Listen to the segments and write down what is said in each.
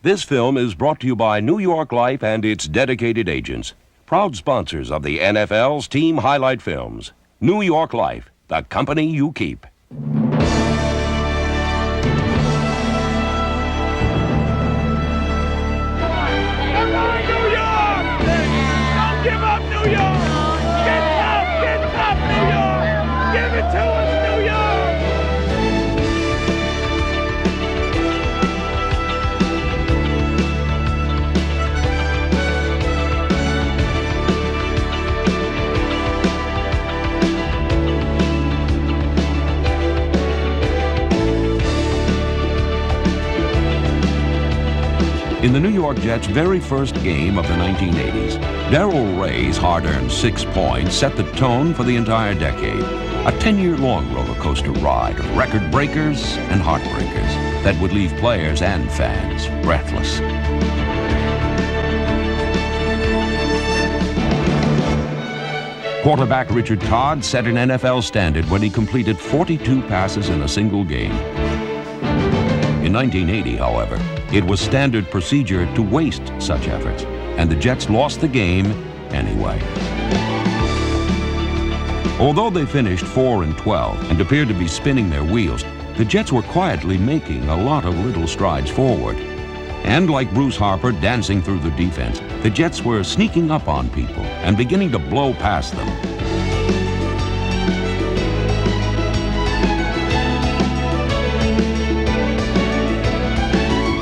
This film is brought to you by New York Life and its dedicated agents, proud sponsors of the NFL's team highlight films. New York Life, the company you keep. In the New York Jets' very first game of the 1980s, Darrell Ray's hard-earned 6 points set the tone for the entire decade. A 10-year-long roller coaster ride of record breakers and heartbreakers that would leave players and fans breathless. Quarterback Richard Todd set an NFL standard when he completed 42 passes in a single game. In 1980, however, it was standard procedure to waste such efforts, and the Jets lost the game anyway. Although they finished 4-12 and appeared to be spinning their wheels, the Jets were quietly making a lot of little strides forward. And like Bruce Harper dancing through the defense, the Jets were sneaking up on people and beginning to blow past them.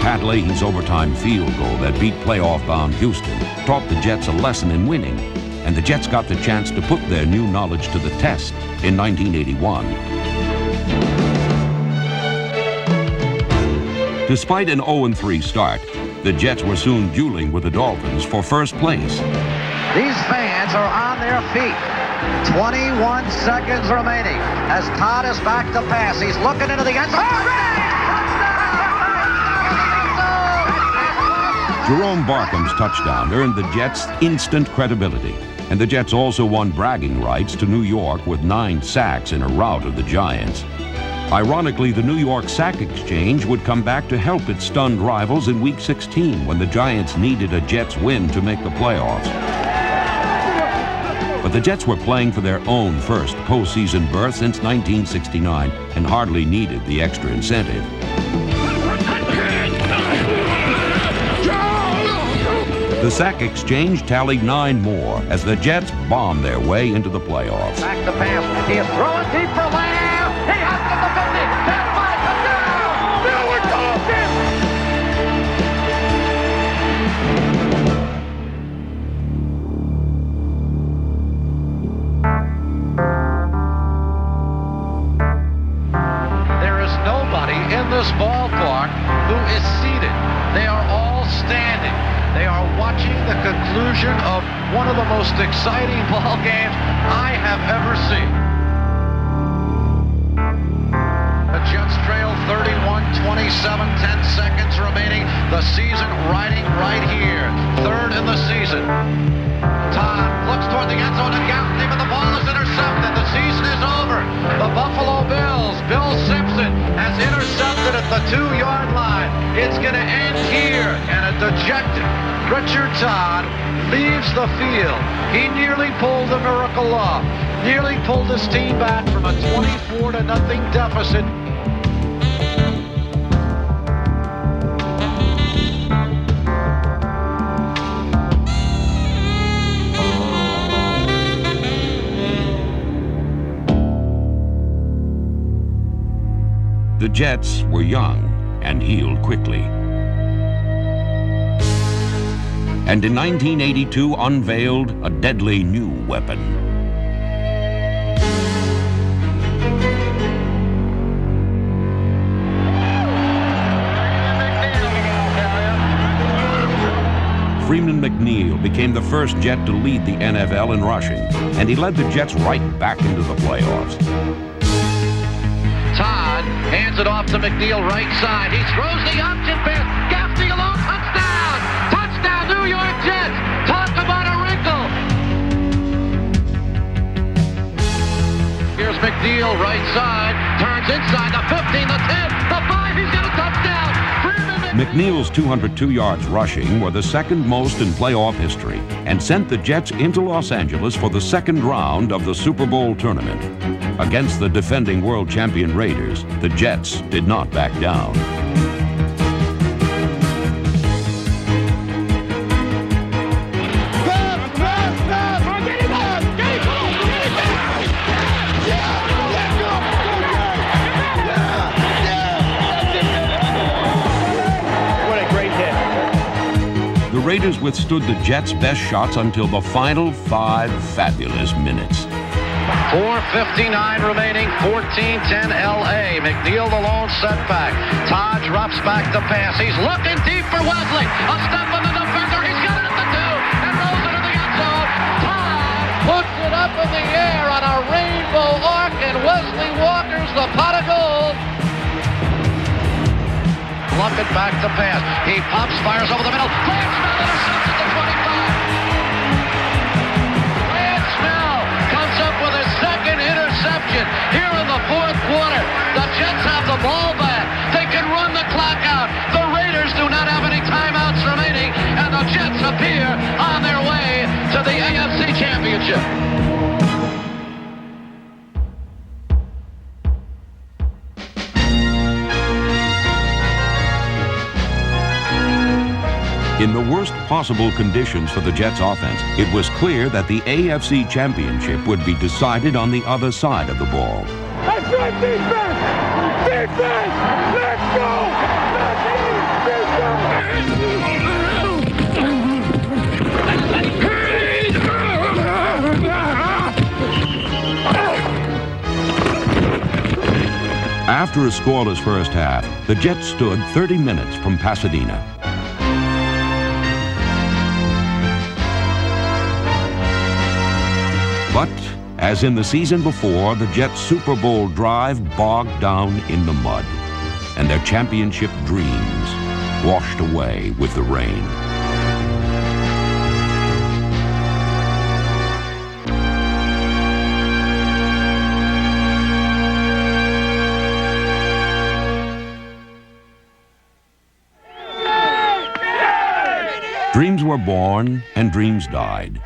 Pat Leahy's overtime field goal that beat playoff-bound Houston taught the Jets a lesson in winning, and the Jets got the chance to put their new knowledge to the test in 1981. Despite an 0-3 start, the Jets were soon dueling with the Dolphins for first place. These fans are on their feet. 21 seconds remaining as Todd is back to pass. He's looking into the end zone. Jerome Barkham's touchdown earned the Jets instant credibility, and the Jets also won bragging rights to New York with 9 sacks in a rout of the Giants. Ironically, the New York Sack Exchange would come back to help its stunned rivals in Week 16 when the Giants needed a Jets win to make the playoffs. But the Jets were playing for their own first postseason berth since 1969 and hardly needed the extra incentive. The Sack Exchange tallied 9 more as the Jets bombed their way into the playoffs. Back to pass. He is throwing deep for Lamb. He has to the 50. 10-5, touchdown. Now we're talking. There is nobody in this ballpark who is seated. They are all standing. They are watching the conclusion of one of the most exciting ball games I have ever seen. The Jets trail 31-27, 10 seconds remaining. The season riding right here. Third in the season. Todd looks toward the end zone and Gaffney, but the ball is intercepted. The season is over. The Buffalo Bills, Bill Simpson, has intercepted at the 2-yard line. It's going to end here, and a dejected Richard Todd leaves the field. He nearly pulled the miracle off. Nearly pulled his team back from a 24-0 deficit. The Jets were young and healed quickly. And in 1982 unveiled a deadly new weapon. Freeman McNeil became the first Jet to lead the NFL in rushing, and he led the Jets right back into the playoffs. Todd hands it off to McNeil, right side. He throws the option pass. Gaffney alone, touchdown! Touchdown, New York Jets! Talk about a wrinkle! Here's McNeil, right side. Turns inside the 15, the 10, the 5. He's got a touchdown! Freeman McNeil's 202 yards rushing were the second most in playoff history and sent the Jets into Los Angeles for the second round of the Super Bowl tournament. Against the defending world champion Raiders, the Jets did not back down. The Raiders withstood the Jets' best shots until the final 5 fabulous minutes. 4:59 remaining, 14-10 L.A. McNeil the lone setback. Todd drops back to pass. He's looking deep for Wesley. A step on the defender. He's got it at the 2 and rolls into the end zone. Todd puts it up in the air on a rainbow arc, and Wesley Walker's the pot of gold. Lumpet back to pass. He pumps, fires over the middle. Grant Snell intercepts at the 25. Grant Snell comes up with his second interception here in the fourth quarter. The Jets have the ball back. They can run the clock out. The Raiders do not have any timeouts remaining, and the Jets appear on their way to the AFC Championship. In the worst possible conditions for the Jets offense, it was clear that the AFC Championship would be decided on the other side of the ball. That's right, defense! Defense! Let's go! After a scoreless first half, the Jets stood 30 minutes from Pasadena. But, as in the season before, the Jets' Super Bowl drive bogged down in the mud, and their championship dreams washed away with the rain. Dreams were born and dreams died.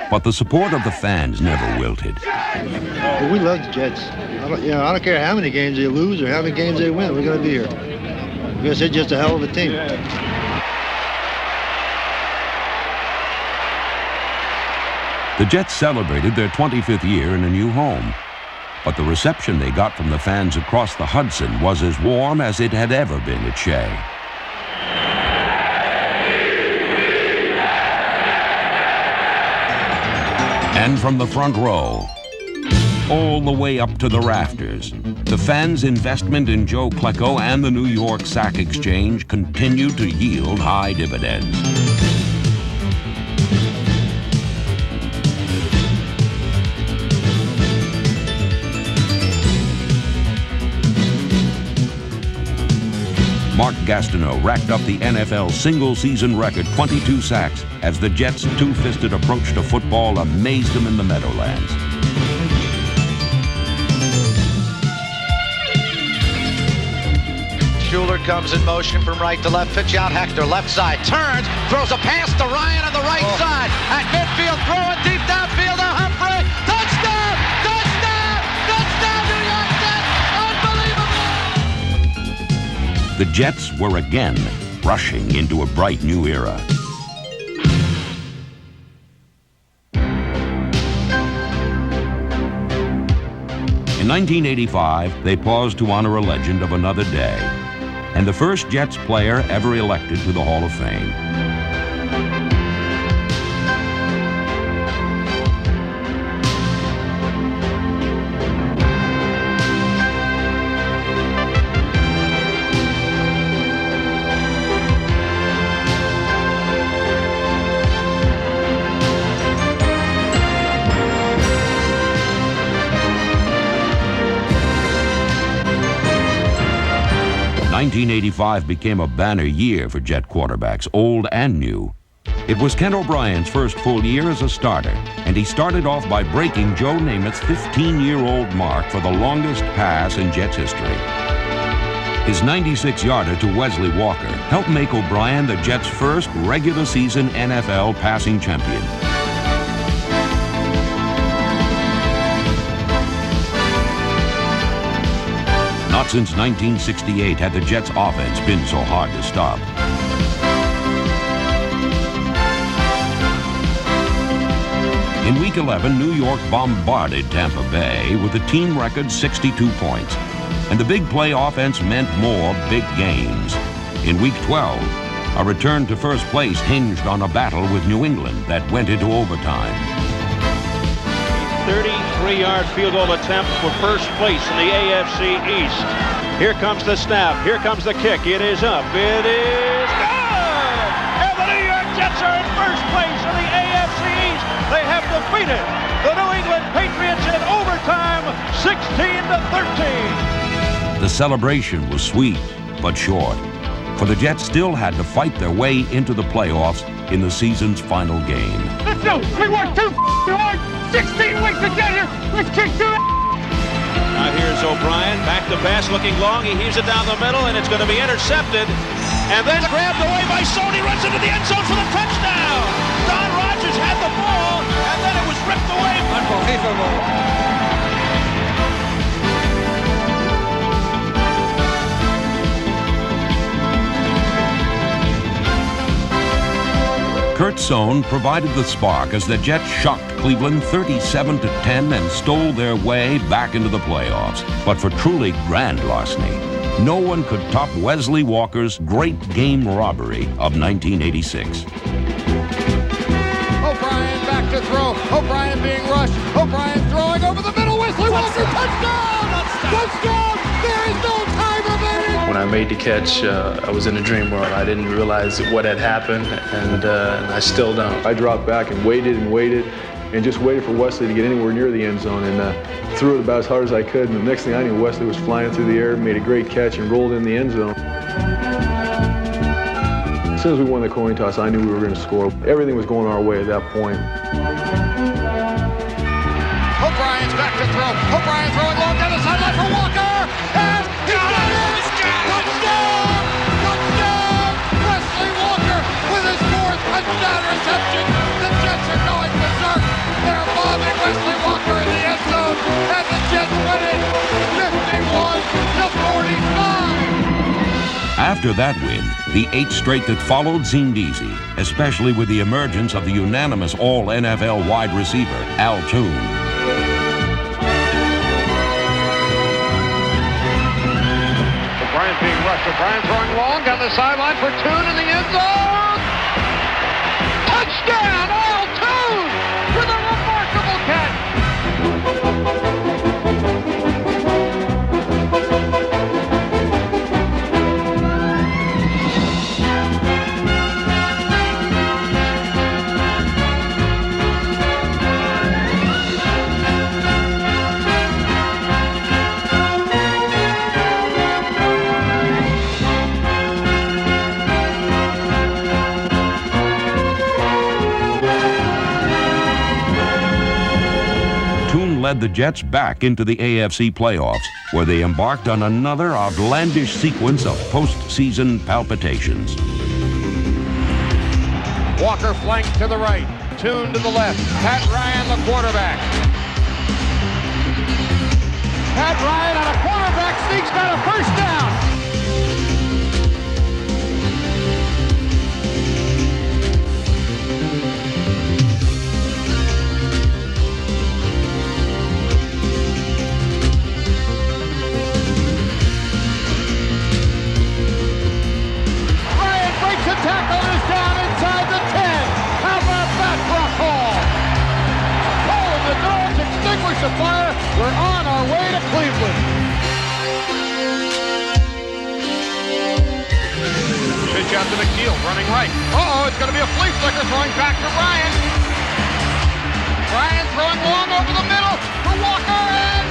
But the support of the fans never wilted. Well, we love the Jets. I don't care how many games they lose or how many games they win. We're going to be here because they're just a hell of a team. The Jets celebrated their 25th year in a new home. But the reception they got from the fans across the Hudson was as warm as it had ever been at Shea. And from the front row, all the way up to the rafters, the fans' investment in Joe Klecko and the New York Sack Exchange continued to yield high dividends. Mark Gastineau racked up the NFL single-season record 22 sacks as the Jets' two-fisted approach to football amazed him in the Meadowlands. Schuler comes in motion from right to left, pitch out Hector, left side, turns, throws a pass to Ryan on the right side, at midfield, throwing deep downfield to Humphrey, touchdown, touchdown, touchdown, New York Jets, unbelievable! The Jets were again rushing into a bright new era. In 1985, they paused to honor a legend of another day, and the first Jets player ever elected to the Hall of Fame. '85 became a banner year for Jet quarterbacks, old and new. It was Ken O'Brien's first full year as a starter, and he started off by breaking Joe Namath's 15-year-old mark for the longest pass in Jets history. His 96-yarder to Wesley Walker helped make O'Brien the Jets' first regular season NFL passing champion. Not since 1968 had the Jets' offense been so hard to stop. In Week 11, New York bombarded Tampa Bay with a team record 62 points. And the big play offense meant more big games. In Week 12, a return to first place hinged on a battle with New England that went into overtime. 33-yard field goal attempt for first place in the AFC East. Here comes the snap. Here comes the kick. It is up. It is good! And the New York Jets are in first place in the AFC East. They have defeated the New England Patriots in overtime, 16-13. The celebration was sweet, but short, for the Jets still had to fight their way into the playoffs in the season's final game. Let's go! We worked too hard! 16 weeks to get here! Let's kick to it! Now here's O'Brien, back to pass, looking long. He heaves it down the middle, and it's going to be intercepted. And then grabbed away by Sony, runs into the end zone for the touchdown! Don Rodgers had the ball, and then it was ripped away. Unbelievable. Kurt Sohn provided the spark as the Jets shocked Cleveland 37-10 and stole their way back into the playoffs. But for truly grand larceny, no one could top Wesley Walker's great game robbery of 1986. O'Brien back to throw. O'Brien being rushed. O'Brien throwing over the middle. Wesley Walker, touchdown! Touchdown! There is no time remaining! When I made the catch, I was in a dream world. I didn't realize what had happened, and I still don't. I dropped back and waited and just waited for Wesley to get anywhere near the end zone, and threw it about as hard as I could. And the next thing I knew, Wesley was flying through the air, made a great catch, and rolled in the end zone. As soon as we won the coin toss, I knew we were going to score. Everything was going our way at that point. O'Brien's back to throw. O'Brien throwing long down the sideline for Walker, and he got it! Touchdown! Touchdown! Wesley Walker with his fourth touchdown reception. The Jets are going berserk. They're bombing Wesley Walker in the end zone, and the Jets win it 51-45. After that win, the 8 straight that followed seemed easy, especially with the emergence of the unanimous All-NFL wide receiver, Al Toon. O'Brien being rushed. O'Brien throwing long down the sideline for Toon in the end zone. Touchdown, Al Toon with a remarkable catch. Led the Jets back into the AFC playoffs, where they embarked on another outlandish sequence of postseason palpitations. Walker flanked to the right, Toon to the left, Pat Ryan the quarterback. Pat Ryan on a quarterback sneaks got a first down. Tackle is down inside the 10. How about that for a call? Oh, and the dogs extinguish the fire. We're on our way to Cleveland. Pitch out to McNeil, running right. Uh-oh, it's going to be a flea flicker throwing back to Ryan. Ryan throwing long over the middle for Walker, and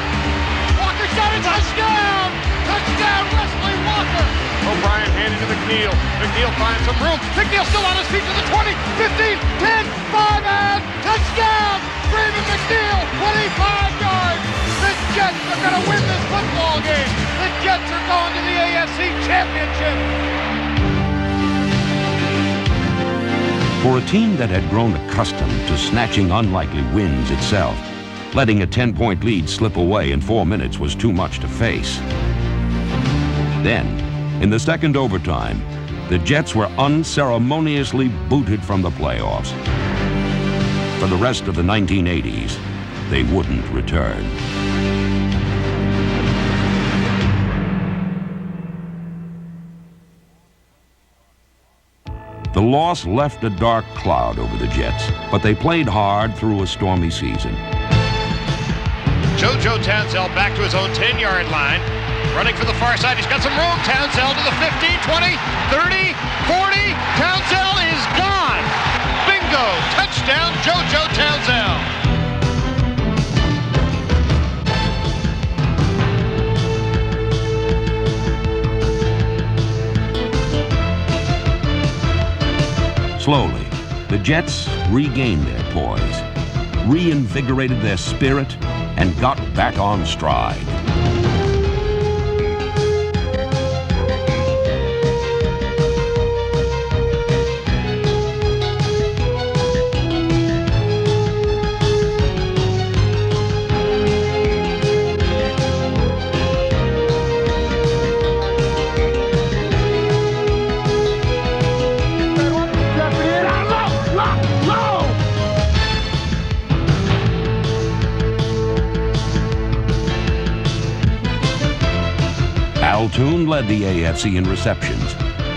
Walker's got a touchdown! Touchdown, Wesley Walker! O'Brien handing to McNeil. McNeil finds some room. McNeil still on his feet to the 20, 15, 10, 5, and touchdown! Brandon McNeil, 25 yards. The Jets are going to win this football game. The Jets are going to the AFC Championship. For a team that had grown accustomed to snatching unlikely wins itself, letting a 10-point lead slip away in 4 minutes was too much to face. Then, in the second overtime, the Jets were unceremoniously booted from the playoffs. For the rest of the 1980s, they wouldn't return. The loss left a dark cloud over the Jets, but they played hard through a stormy season. JoJo Townsend back to his own 10-yard line. Running for the far side. He's got some room. Townsend to the 15, 20, 30, 40. Townsend is gone. Bingo. Touchdown, JoJo Townsend. Slowly, the Jets regained their poise, reinvigorated their spirit, and got back on stride. Al Toon led the AFC in receptions,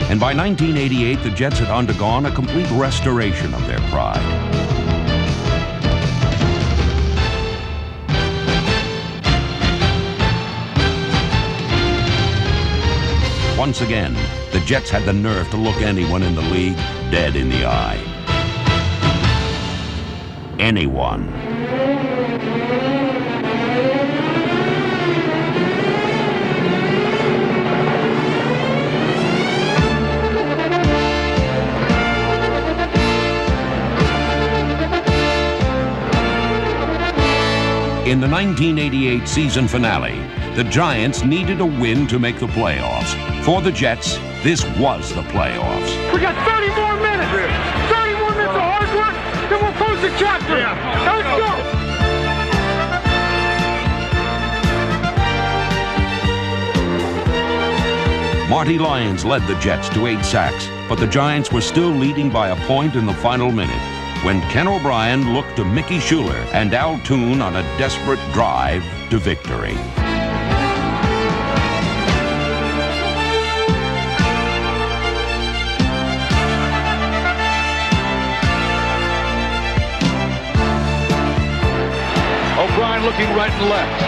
and by 1988, the Jets had undergone a complete restoration of their pride. Once again, the Jets had the nerve to look anyone in the league dead in the eye. Anyone. In the 1988 season finale, the Giants needed a win to make the playoffs. For the Jets, this was the playoffs. We got 30 more minutes! 30 more minutes of hard work, then we'll close the chapter! Now let's go! Marty Lyons led the Jets to 8 sacks, but the Giants were still leading by a point in the final minute, when Ken O'Brien looked to Mickey Schuler and Al Toon on a desperate drive to victory. O'Brien looking right and left.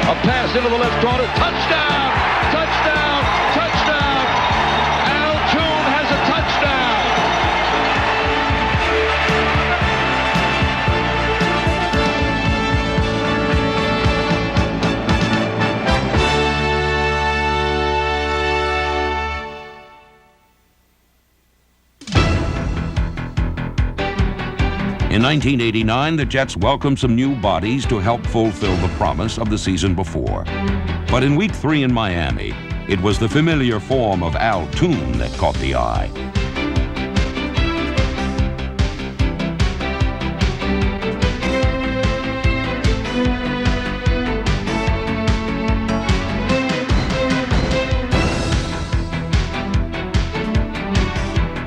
A pass into the left corner. Touchdown! Touchdown! Touchdown! Al Toon has a touchdown! In 1989, the Jets welcomed some new bodies to help fulfill the promise of the season before. But in Week 3 in Miami, it was the familiar form of Al Toon that caught the eye.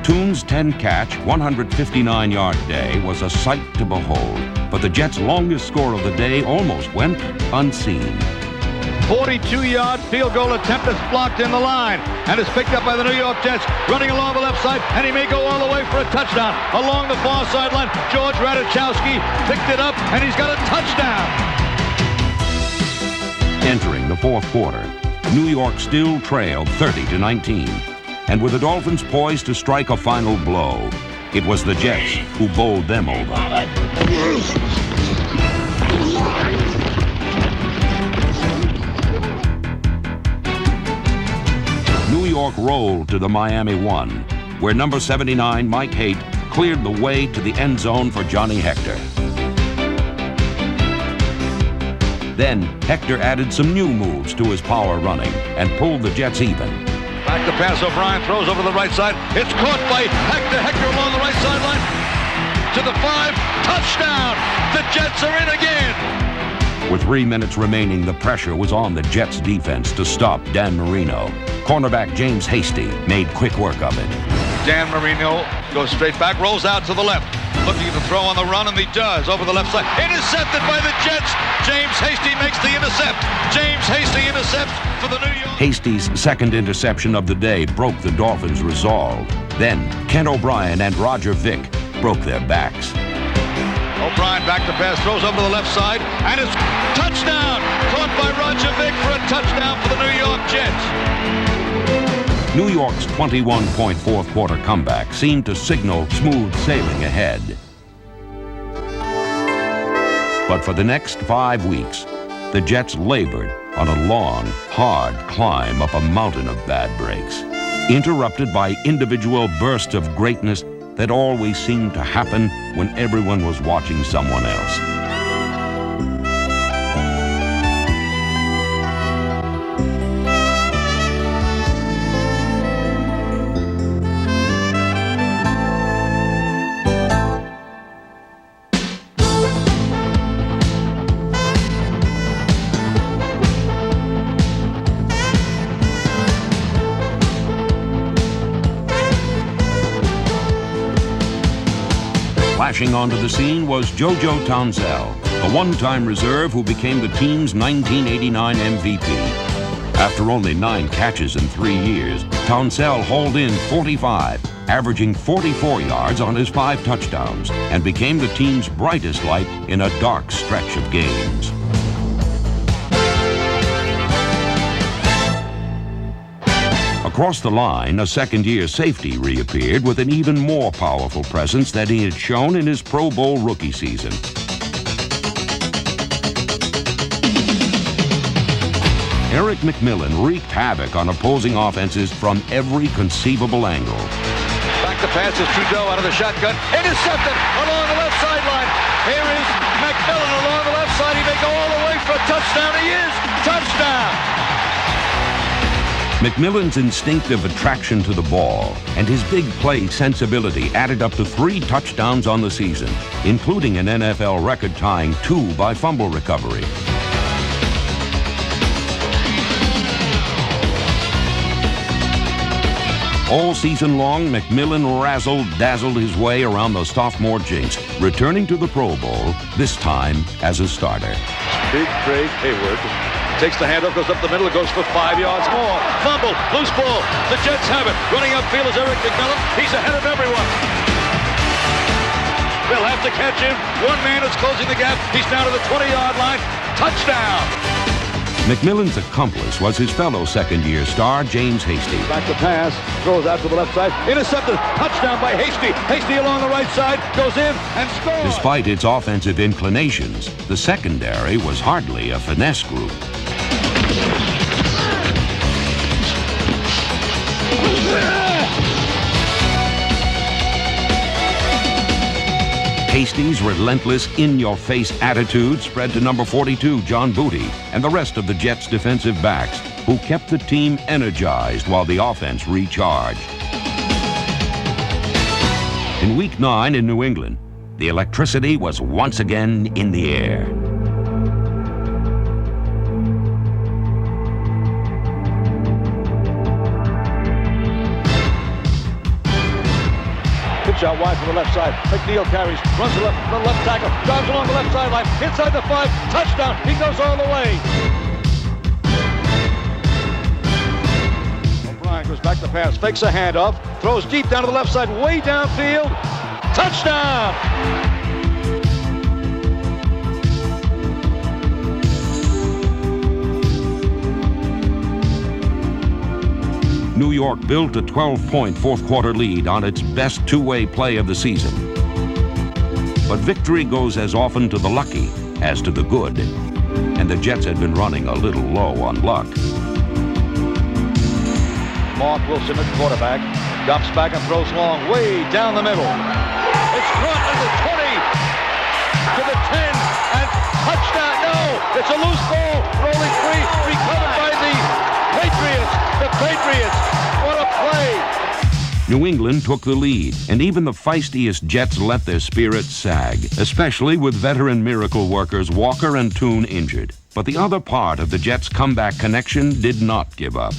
Toon's 10-catch, 159-yard day was a sight to behold, but the Jets' longest score of the day almost went unseen. 42-yard field goal attempt that's blocked in the line and is picked up by the New York Jets, running along the left side, and he may go all the way for a touchdown. Along the far sideline, George Radichowski picked it up, and he's got a touchdown. Entering the fourth quarter, New York still trailed 30-19. And with the Dolphins poised to strike a final blow, it was the Jets who bowled them over. New York rolled to the Miami 1, where number 79, Mike Haight, cleared the way to the end zone for Johnny Hector. Then Hector added some new moves to his power running and pulled the Jets even. Back to pass, O'Brien throws over to the right side. It's caught by Hector. Hector along the right sideline. To the 5. Touchdown! The Jets are in again! With 3 minutes remaining, the pressure was on the Jets defense to stop Dan Marino. Cornerback James Hasty made quick work of it. Dan Marino goes straight back, rolls out to the left. Looking to throw on the run, and he does. Over the left side. Intercepted by the Jets. James Hasty makes the intercept. James Hasty intercepts for the New York. Hasty's second interception of the day broke the Dolphins' resolve. Then Kent O'Brien and Roger Vick broke their backs. O'Brien back to pass, throws over to the left side, and it's touchdown! Caught by Roger Vick for a touchdown for the New York Jets. New York's 21-point fourth quarter comeback seemed to signal smooth sailing ahead. But for the next 5 weeks, the Jets labored on a long, hard climb up a mountain of bad breaks, interrupted by individual bursts of greatness that always seemed to happen when everyone was watching someone else. Flashing onto the scene was JoJo Townsell, the one-time reserve who became the team's 1989 MVP. After only 9 catches in 3 years, Townsell hauled in 45, averaging 44 yards on his 5 touchdowns, and became the team's brightest light in a dark stretch of games. Across the line, a second-year safety reappeared with an even more powerful presence than he had shown in his Pro Bowl rookie season. Eric McMillan wreaked havoc on opposing offenses from every conceivable angle. Back to pass is Trudeau out of the shotgun. Intercepted along the left sideline. Here is McMillan along the left side. He may go all the way for a touchdown. He is. Touchdown! McMillan's instinctive attraction to the ball and his big play sensibility added up to 3 touchdowns on the season, including an NFL record-tying 2 by fumble recovery. All season long, McMillan razzle-dazzled his way around the sophomore jinx, returning to the Pro Bowl, this time as a starter. Big Craig Hayward takes the handoff, goes up the middle, goes for 5 yards more. Fumble, loose ball. The Jets have it. Running upfield is Eric McMillan. He's ahead of everyone. They'll have to catch him. One man is closing the gap. He's down to the 20-yard line. Touchdown. McMillan's accomplice was his fellow second-year star, James Hasty. Back to pass, throws out to the left side. Intercepted. Touchdown by Hasty. Hasty along the right side, goes in and scores. Despite its offensive inclinations, the secondary was hardly a finesse group. Hasty's relentless, in-your-face attitude spread to number 42, John Booty, and the rest of the Jets' defensive backs, who kept the team energized while the offense recharged. In Week 9 in New England, the electricity was once again in the air. Out wide to the left side. McNeil carries, runs to the left tackle, drives along the left sideline, inside the 5, touchdown. He goes all the way. O'Brien goes back to pass, fakes a handoff, throws deep down to the left side, way downfield. Touchdown! New York built a 12-point fourth-quarter lead on its best two-way play of the season. But victory goes as often to the lucky as to the good, and the Jets had been running a little low on luck. Mark Wilson at quarterback, dumps back and throws long, way down the middle. It's caught at the 20, to the 10, and touchdown. No, it's a loose ball, rolling free, recovered by the Patriots. The Patriots, what a play. New England took the lead, and even the feistiest Jets let their spirits sag, especially with veteran miracle workers Walker and Toon injured. But the other part of the Jets' comeback connection did not give up.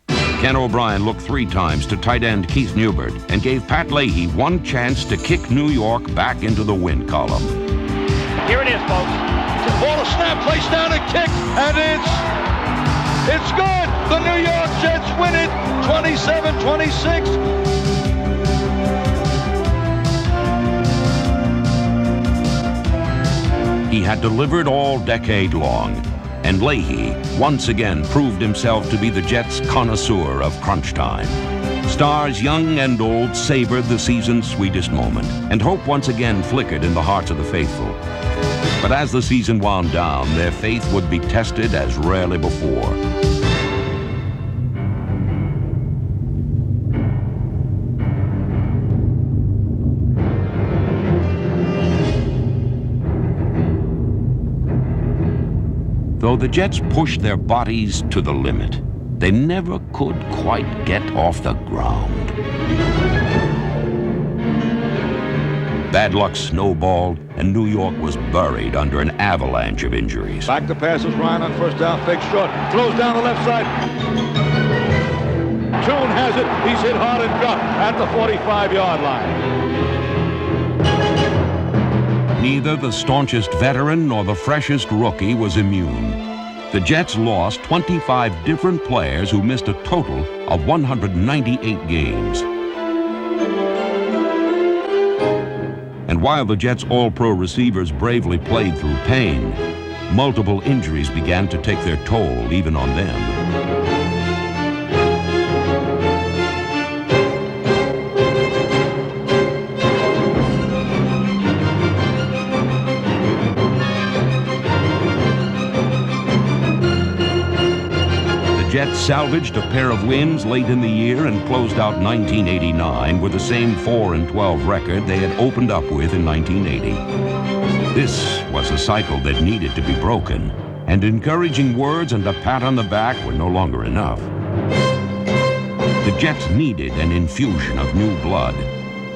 Ken O'Brien looked 3 times to tight end Keith Newbert and gave Pat Leahy one chance to kick New York back into the win column. Here it is, folks. The ball to snap, placed down and kick, and it's good. The New York Jets win it 27-26. He had delivered all decade long, and Leahy once again proved himself to be the Jets' connoisseur of crunch time. Stars young and old savored the season's sweetest moment, and hope once again flickered in the hearts of the faithful. But as the season wound down, their faith would be tested as rarely before. Though the Jets pushed their bodies to the limit, they never could quite get off the ground. Bad luck snowballed, and New York was buried under an avalanche of injuries. Back to passes, Ryan on first down, fake short, throws down the left side. Toon has it, he's hit hard and dropped at the 45-yard line. Neither the staunchest veteran nor the freshest rookie was immune. The Jets lost 25 different players who missed a total of 198 games. And while the Jets' all-pro receivers bravely played through pain, multiple injuries began to take their toll even on them. Jets salvaged a pair of wins late in the year and closed out 1989 with the same 4-12 record they had opened up with in 1980. This was a cycle that needed to be broken, and encouraging words and a pat on the back were no longer enough. The Jets needed an infusion of new blood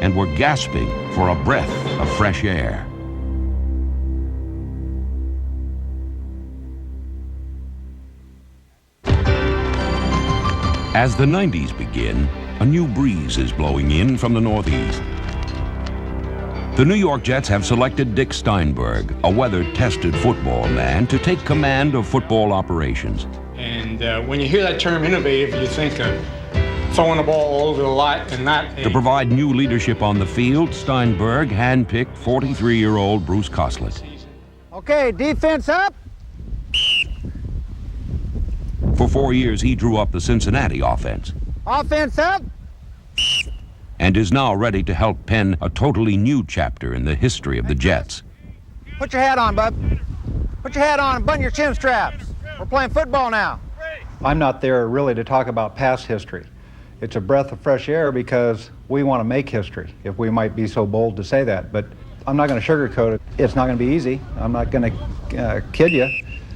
and were gasping for a breath of fresh air. As the 90s begin, a new breeze is blowing in from the Northeast. The New York Jets have selected Dick Steinberg, a weather-tested football man, to take command of football operations. And when you hear that term innovative, you think of throwing the ball all over the lot and not... To provide new leadership on the field, Steinberg handpicked 43-year-old Bruce Coslett. Okay, defense up. For 4 years, he drew up the Cincinnati offense. Offense up. And is now ready to help pen a totally new chapter in the history of the Jets. Put your hat on, bub. Put your hat on and button your chin straps. We're playing football now. I'm not there really to talk about past history. It's a breath of fresh air because we want to make history, if we might be so bold to say that. But I'm not going to sugarcoat it. It's not going to be easy. I'm not going to kid you.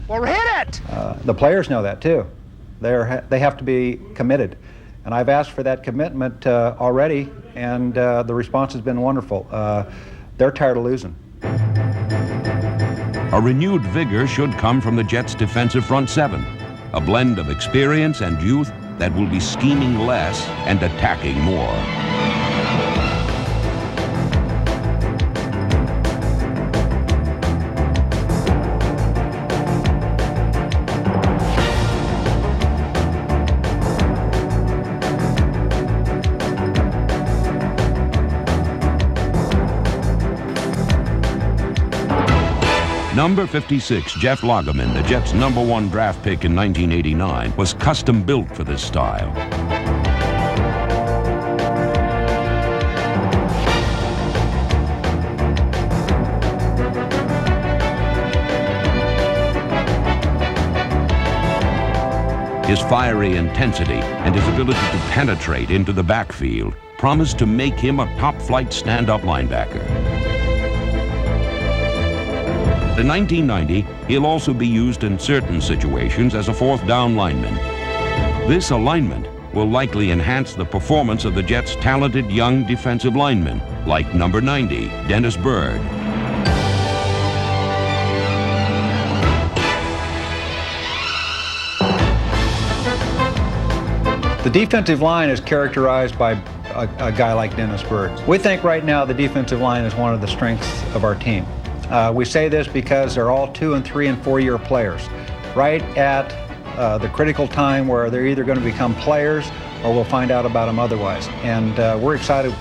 Well, hit it! The players know that too. They have to be committed. And I've asked for that commitment already, and the response has been wonderful. They're tired of losing. A renewed vigor should come from the Jets' defensive front seven, a blend of experience and youth that will be scheming less and attacking more. Number 56, Jeff Lageman, the Jets' #1 draft pick in 1989, was custom built for this style. His fiery intensity and his ability to penetrate into the backfield promised to make him a top-flight stand-up linebacker. In 1990, he'll also be used in certain situations as a fourth down lineman. This alignment will likely enhance the performance of the Jets' talented young defensive linemen, like number 90, Dennis Byrd. The defensive line is characterized by a guy like Dennis Byrd. We think right now the defensive line is one of the strengths of our team. We say this because they're all 2-, 3-, and 4-year players, right at the critical time where they're either going to become players or we'll find out about them otherwise. And we're excited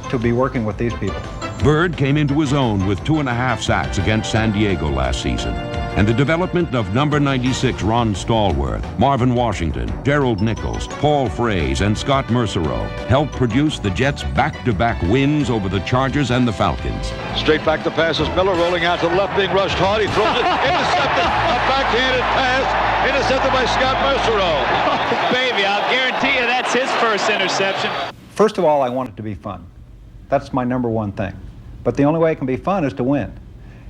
to be working with these people. Byrd came into his own with 2.5 sacks against San Diego last season. And the development of number 96 Ron Stallworth, Marvin Washington, Gerald Nichols, Paul Fraze, and Scott Mercereau helped produce the Jets' back-to-back wins over the Chargers and the Falcons. Straight back to passes. Miller rolling out to the left, being rushed hard. He throws it, intercepted. A backhanded pass, intercepted by Scott Mercereau. Oh, baby, I'll guarantee you that's his first interception. First of all, I want it to be fun. That's my number one thing. But the only way it can be fun is to win.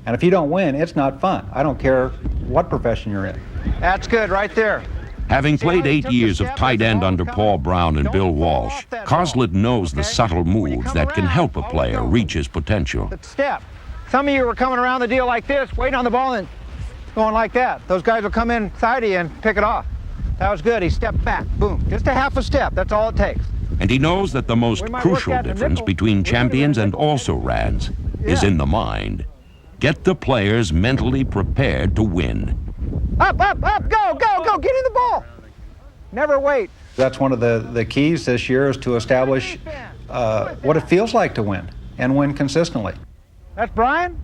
And if you don't win, it's not fun. I don't care what profession you're in. That's good right there. Having played 8 years of tight end under Paul Brown and Bill Walsh, Coslett knows the subtle moves that can help a player reach his potential. Step. Some of you were coming around the deal like this, waiting on the ball and going like that. Those guys will come inside you and pick it off. That was good. He stepped back. Boom. Just a half a step. That's all it takes. And he knows that the most crucial difference between champions and also-rans is in the mind. Get the players mentally prepared to win. Up, up, up, go, go, go, get in the ball. Never wait. That's one of the keys this year is to establish what it feels like to win and win consistently. That's Brian?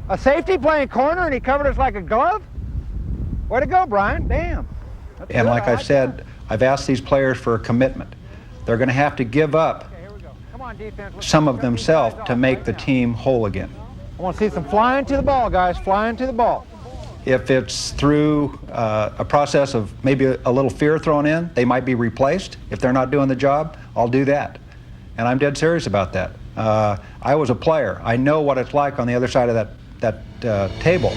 A safety playing corner and he covered us like a glove? Way to go, Brian. Damn. That's and good. like I said, I've asked these players for a commitment. They're going to have to give up some of themselves to make the team whole again. I want to see some flying to the ball, guys, flying to the ball. If it's through a process of maybe a little fear thrown in, they might be replaced. If they're not doing the job, I'll do that. And I'm dead serious about that. I was a player. I know what it's like on the other side of that table.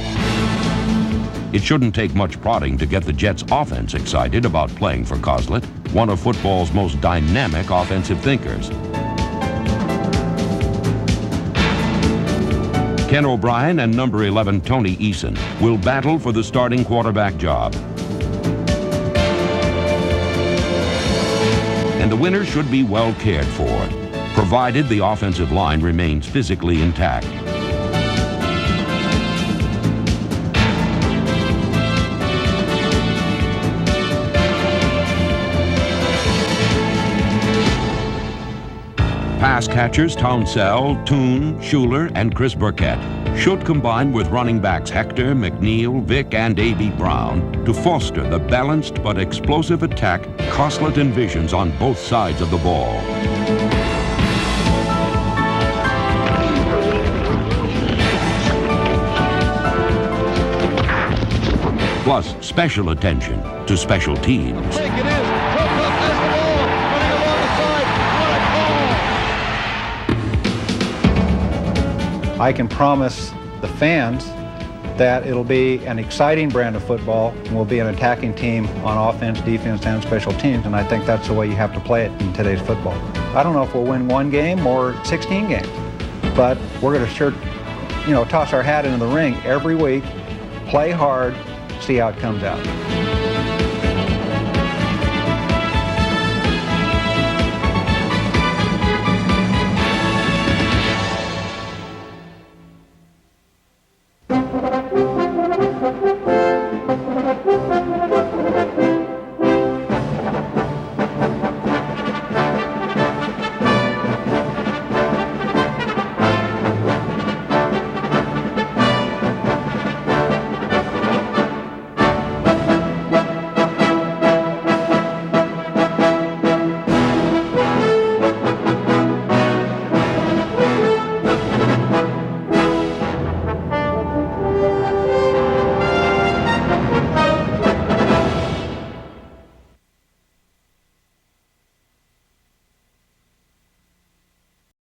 It shouldn't take much prodding to get the Jets' offense excited about playing for Coslett, one of football's most dynamic offensive thinkers. Ken O'Brien and number 11 Tony Eason will battle for the starting quarterback job. And the winner should be well cared for, provided the offensive line remains physically intact. Pass catchers Townsell, Toon, Schuler, and Chris Burkett should combine with running backs Hector, McNeil, Vick, and A.B. Brown to foster the balanced but explosive attack Coslett envisions on both sides of the ball. Plus, special attention to special teams. I can promise the fans that it'll be an exciting brand of football and we'll be an attacking team on offense, defense, and special teams, and I think that's the way you have to play it in today's football. I don't know if we'll win 1 game or 16 games, but we're going to sure, toss our hat into the ring every week, play hard, see how it comes out.